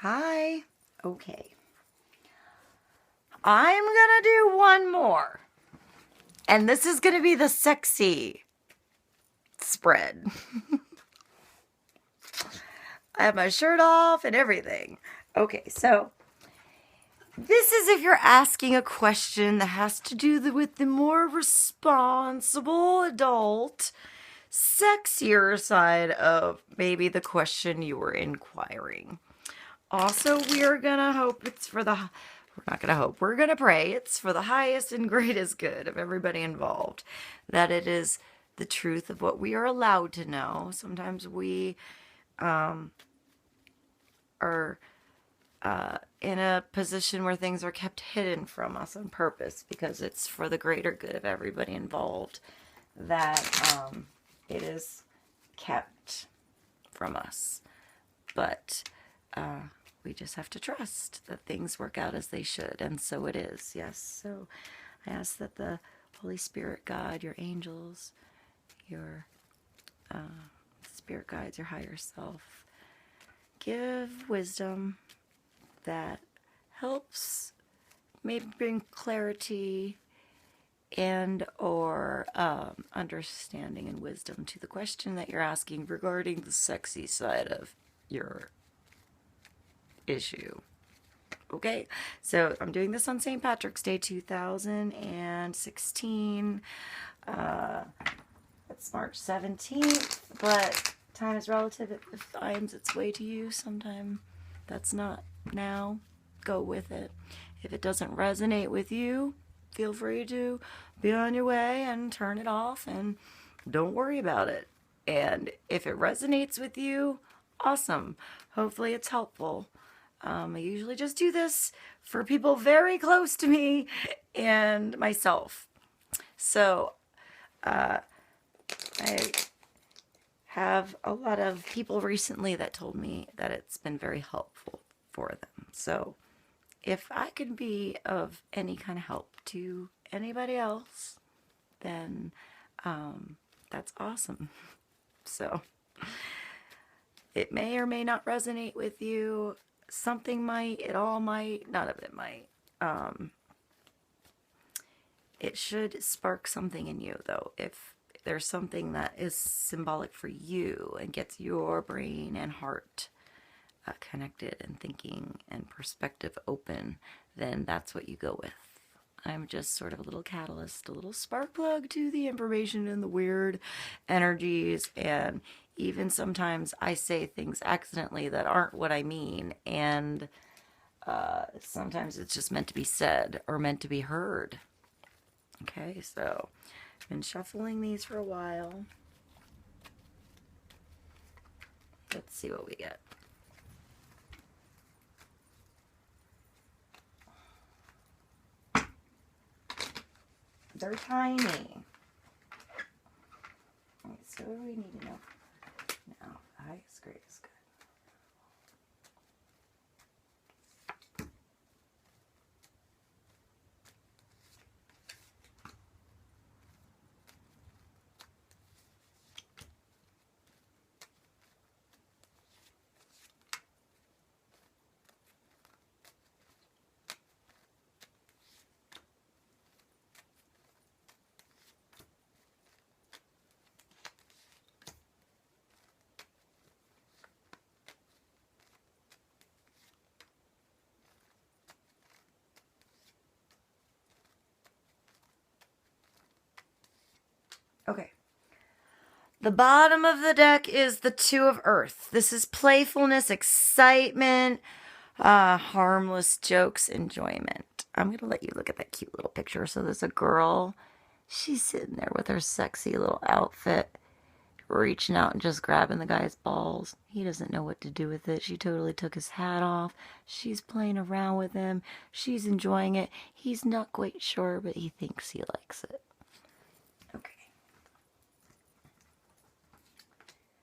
Hi. Okay. I'm gonna do one more. And this is gonna be the sexy spread. I have my shirt off and everything. Okay, so this is if you're asking a question that has to do with the more responsible adult, sexier side of maybe the question you were inquiring. Also, we're gonna hope it's for the... We're not gonna hope. We're gonna pray it's for the highest and greatest good of everybody involved. That it is the truth of what we are allowed to know. Sometimes we are in a position where things are kept hidden from us on purpose because it's for the greater good of everybody involved that it is kept from us. But we just have to trust that things work out as they should, and so it is. Yes, so I ask that the Holy Spirit, God, your angels, your spirit guides, your higher self, give wisdom that helps maybe bring clarity and or understanding and wisdom to the question that you're asking regarding the sexy side of your issue. Okay, so I'm doing this on St. Patrick's Day 2016. It's March 17th, but time is relative. It finds its way to you sometime. That's not now. Go with it. If it doesn't resonate with you, feel free to be on your way and turn it off and don't worry about it. And if it resonates with you, awesome. Hopefully it's helpful. I usually just do this for people very close to me and myself. So, I have a lot of people recently that told me that it's been very helpful for them. So, if I could be of any kind of help to anybody else, then that's awesome. So, it may or may not resonate with you. Something might, it all might, none of it might. It should spark something in you, though. If there's something that is symbolic for you and gets your brain and heart connected and thinking and perspective open, then that's what you go with. I'm just sort of a little catalyst, a little spark plug to the information and the weird energies, and even sometimes I say things accidentally that aren't what I mean, and sometimes it's just meant to be said or meant to be heard. Okay, so I've been shuffling these for a while. Let's see what we get. They're tiny. Alright, so what do we need to know now? The highest grade is good. Okay. The bottom of the deck is the Two of Earth. This is playfulness, excitement, harmless jokes, enjoyment. I'm going to let you look at that cute little picture. So there's a girl. She's sitting there with her sexy little outfit, reaching out and just grabbing the guy's balls. He doesn't know what to do with it. She totally took his hat off. She's playing around with him. She's enjoying it. He's not quite sure, but he thinks he likes it. Okay.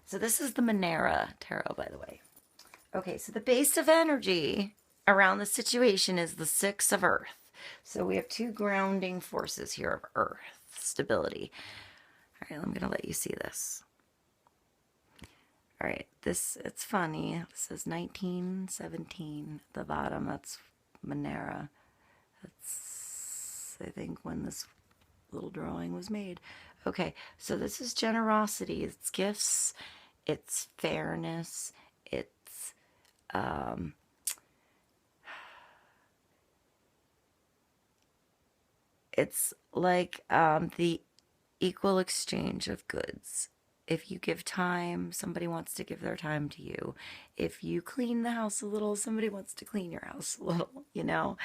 So this is the Manara Tarot, by the way. Okay, so the base of energy around the situation is the Six of Earth. So we have two grounding forces here of Earth, stability. All right, I'm going to let you see this. All right, it's funny. It says 1917 at the bottom. That's Manara. That's, I think, when this little drawing was made. Okay, so this is generosity. It's gifts. It's fairness. Um, it's like the equal exchange of goods. If you give time, somebody wants to give their time to you. If you clean the house a little, somebody wants to clean your house a little, you know?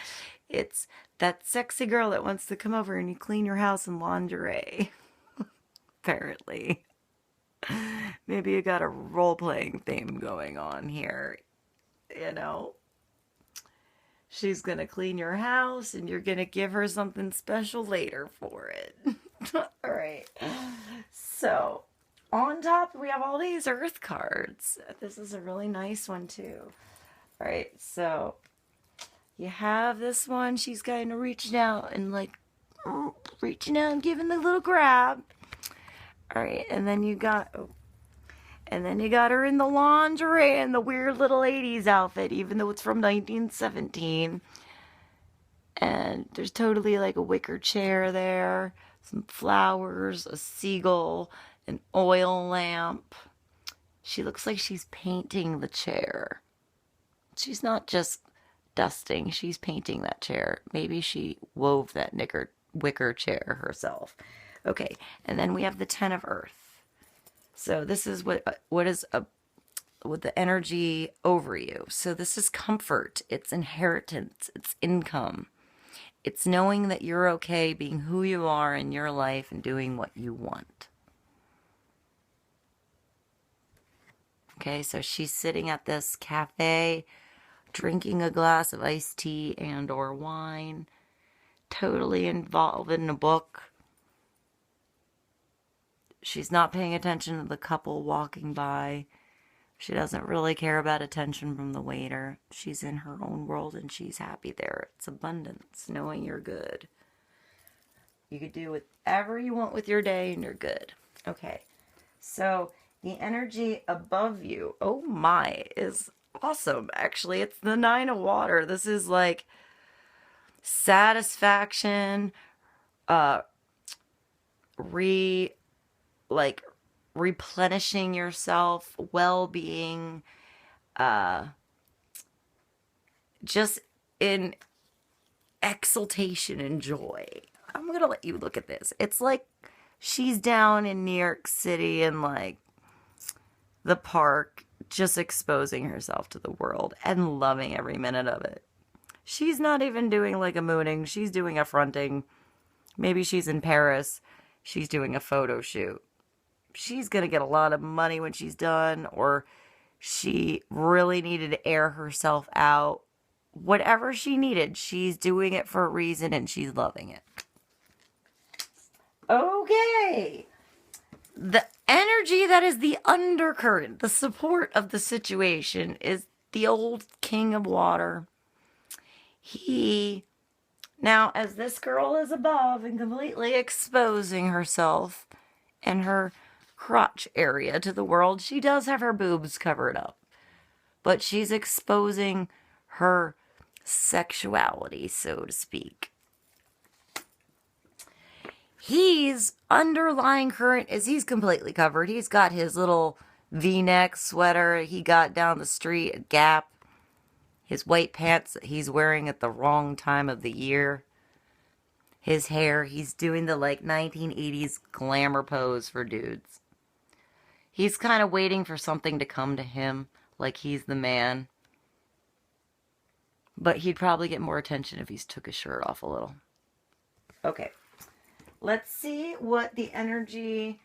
It's that sexy girl that wants to come over and you clean your house in lingerie. Apparently. Maybe you got a role-playing theme going on here, you know? She's gonna clean your house and you're gonna give her something special later for it. Alright. So, on top, we have all these earth cards. This is a really nice one, too. All right, so you have this one. She's kind of reaching out and like, reaching out and giving the little grab. All right, and then you got, her in the lingerie and the weird little 80s outfit, even though it's from 1917. And there's totally like a wicker chair there, some flowers, a seagull, an oil lamp. She looks like she's painting the chair. She's not just dusting, she's painting that chair. Maybe she wove that wicker chair herself. Okay, and then we have the Ten of Earth. So this is what is with the energy over you. So this is comfort, it's inheritance, it's income. It's knowing that you're okay being who you are in your life and doing what you want. Okay, so she's sitting at this cafe, drinking a glass of iced tea and or wine, totally involved in a book. She's not paying attention to the couple walking by. She doesn't really care about attention from the waiter. She's in her own world and she's happy there. It's abundance, knowing you're good. You could do whatever you want with your day and you're good. Okay, so the energy above you, oh my, is awesome. Actually, it's the Nine of Water. This is like satisfaction, replenishing yourself, well-being, just in exultation and joy. I'm gonna let you look at this. It's like she's down in New York City and like the park, just exposing herself to the world and loving every minute of it. She's not even doing like a mooning. She's doing a fronting. Maybe she's in Paris. She's doing a photo shoot. She's going to get a lot of money when she's done, or she really needed to air herself out. Whatever she needed, she's doing it for a reason and she's loving it. Okay. The energy that is the undercurrent, the support of the situation, is the old King of Water. Now, as this girl is above and completely exposing herself and her crotch area to the world, she does have her boobs covered up. But she's exposing her sexuality, so to speak. He's underlying current is he's completely covered. He's got his little V-neck sweater he got down the street at Gap. His white pants that he's wearing at the wrong time of the year. His hair, he's doing the like 1980s glamour pose for dudes. He's kind of waiting for something to come to him, like he's the man. But he'd probably get more attention if he took his shirt off a little. Okay. Let's see what the energy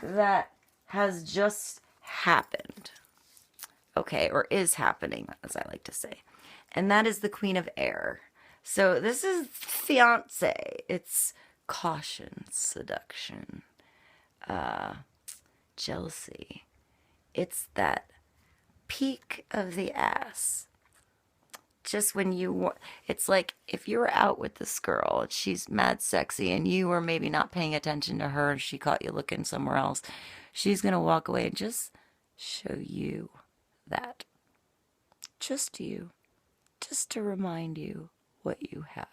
that has just happened. Okay, or is happening, as I like to say. And that is the Queen of Air. So this is fiancé. It's caution, seduction, jealousy. It's that peak of the ass. Just when it's like if you were out with this girl, she's mad sexy, and you were maybe not paying attention to her, and she caught you looking somewhere else, she's going to walk away and just show you that. Just you. Just to remind you what you have.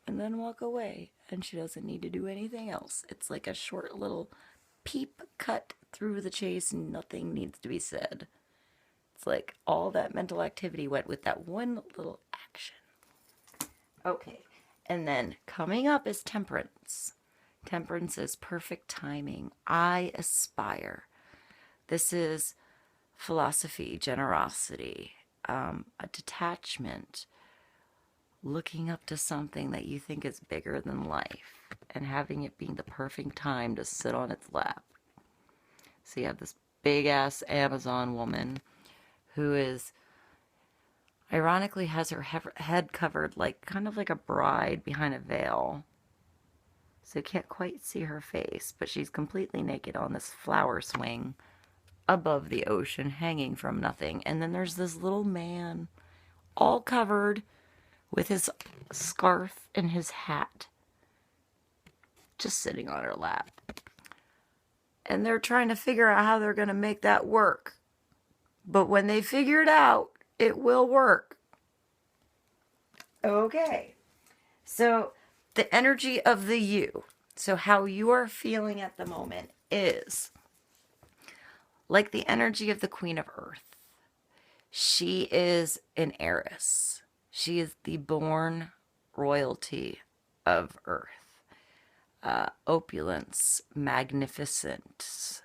And then walk away. And she doesn't need to do anything else. It's like a short little peep cut through the chase and nothing needs to be said. It's like all that mental activity went with that one little action. Okay. And then coming up is Temperance. Temperance is perfect timing. I aspire. This is philosophy, generosity, a detachment, looking up to something that you think is bigger than life and having it being the perfect time to sit on its lap. So you have this big ass Amazon woman who is ironically has her head covered like kind of like a bride behind a veil. So you can't quite see her face, but she's completely naked on this flower swing above the ocean, hanging from nothing. And then there's this little man, all covered with his scarf and his hat, just sitting on her lap. And they're trying to figure out how they're going to make that work. But when they figure it out, it will work. Okay. So the energy of the you. So how you are feeling at the moment is like the energy of the Queen of Earth. She is an Aries. She is the born royalty of Earth. Opulence, magnificence,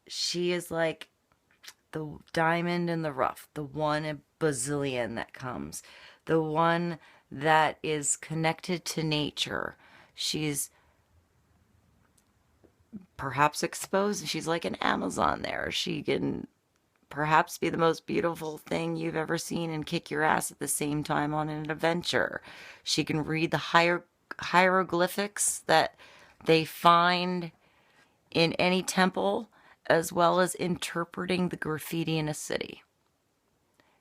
she is like the diamond in the rough, the one in bazillion that comes, the one that is connected to nature. She's perhaps exposed. She's like an Amazon there. She can perhaps be the most beautiful thing you've ever seen and kick your ass at the same time on an adventure. She can read the hieroglyphics that they find in any temple, as well as interpreting the graffiti in a city.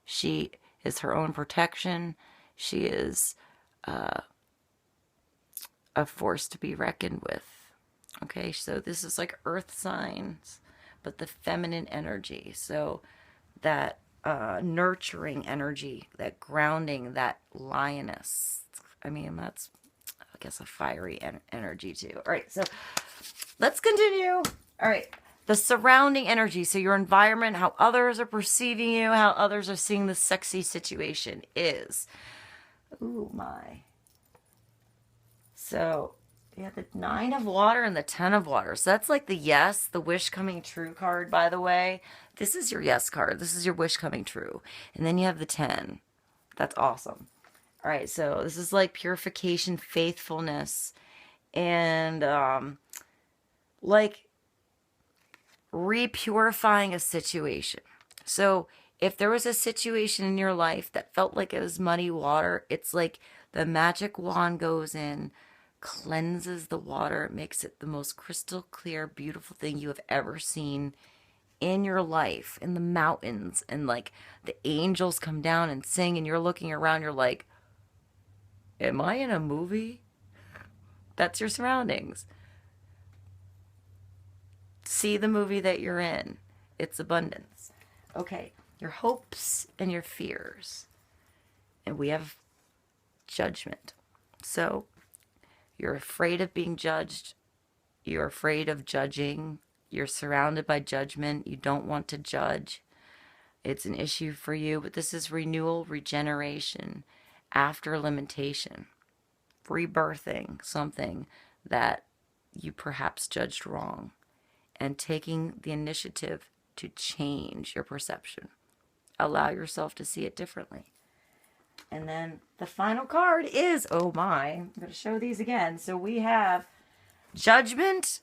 She is her own protection. She is a force to be reckoned with. Okay, so this is like earth signs, but the feminine energy. So that nurturing energy, that grounding, that lioness. I mean, that's, I guess, a fiery energy too. All right, so let's continue. All right, the surrounding energy. So your environment, how others are perceiving you, how others are seeing the sexy situation is. Ooh, my. So yeah, the 9 of water and the 10 of water. So that's like the yes, the wish coming true card, by the way. This is your yes card. This is your wish coming true. And then you have the 10. That's awesome. All right, so this is like purification, faithfulness, and like repurifying a situation. So if there was a situation in your life that felt like it was muddy water, it's like the magic wand goes in, cleanses the water. It makes it the most crystal clear, beautiful thing you have ever seen in your life, in the mountains, and like the angels come down and sing, and you're looking around, you're like, am I in a movie? That's your surroundings. See the movie that you're in. It's abundance. Okay, your hopes and your fears. And we have judgment. So you're afraid of being judged. You're afraid of judging. You're surrounded by judgment. You don't want to judge. It's an issue for you, but this is renewal, regeneration, after limitation, rebirthing something that you perhaps judged wrong, and taking the initiative to change your perception. Allow yourself to see it differently. And then the final card is, oh my, I'm going to show these again. So we have judgment,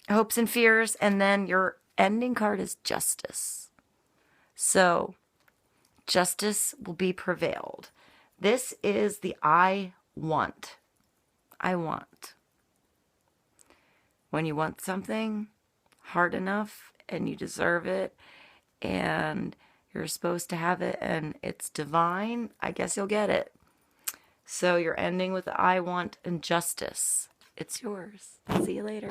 hopes and fears, and then your ending card is justice. So justice will be prevailed. This is the I want. I want. When you want something hard enough and you deserve it and you're supposed to have it and it's divine, I guess you'll get it. So you're ending with I want and justice. It's yours. See you later.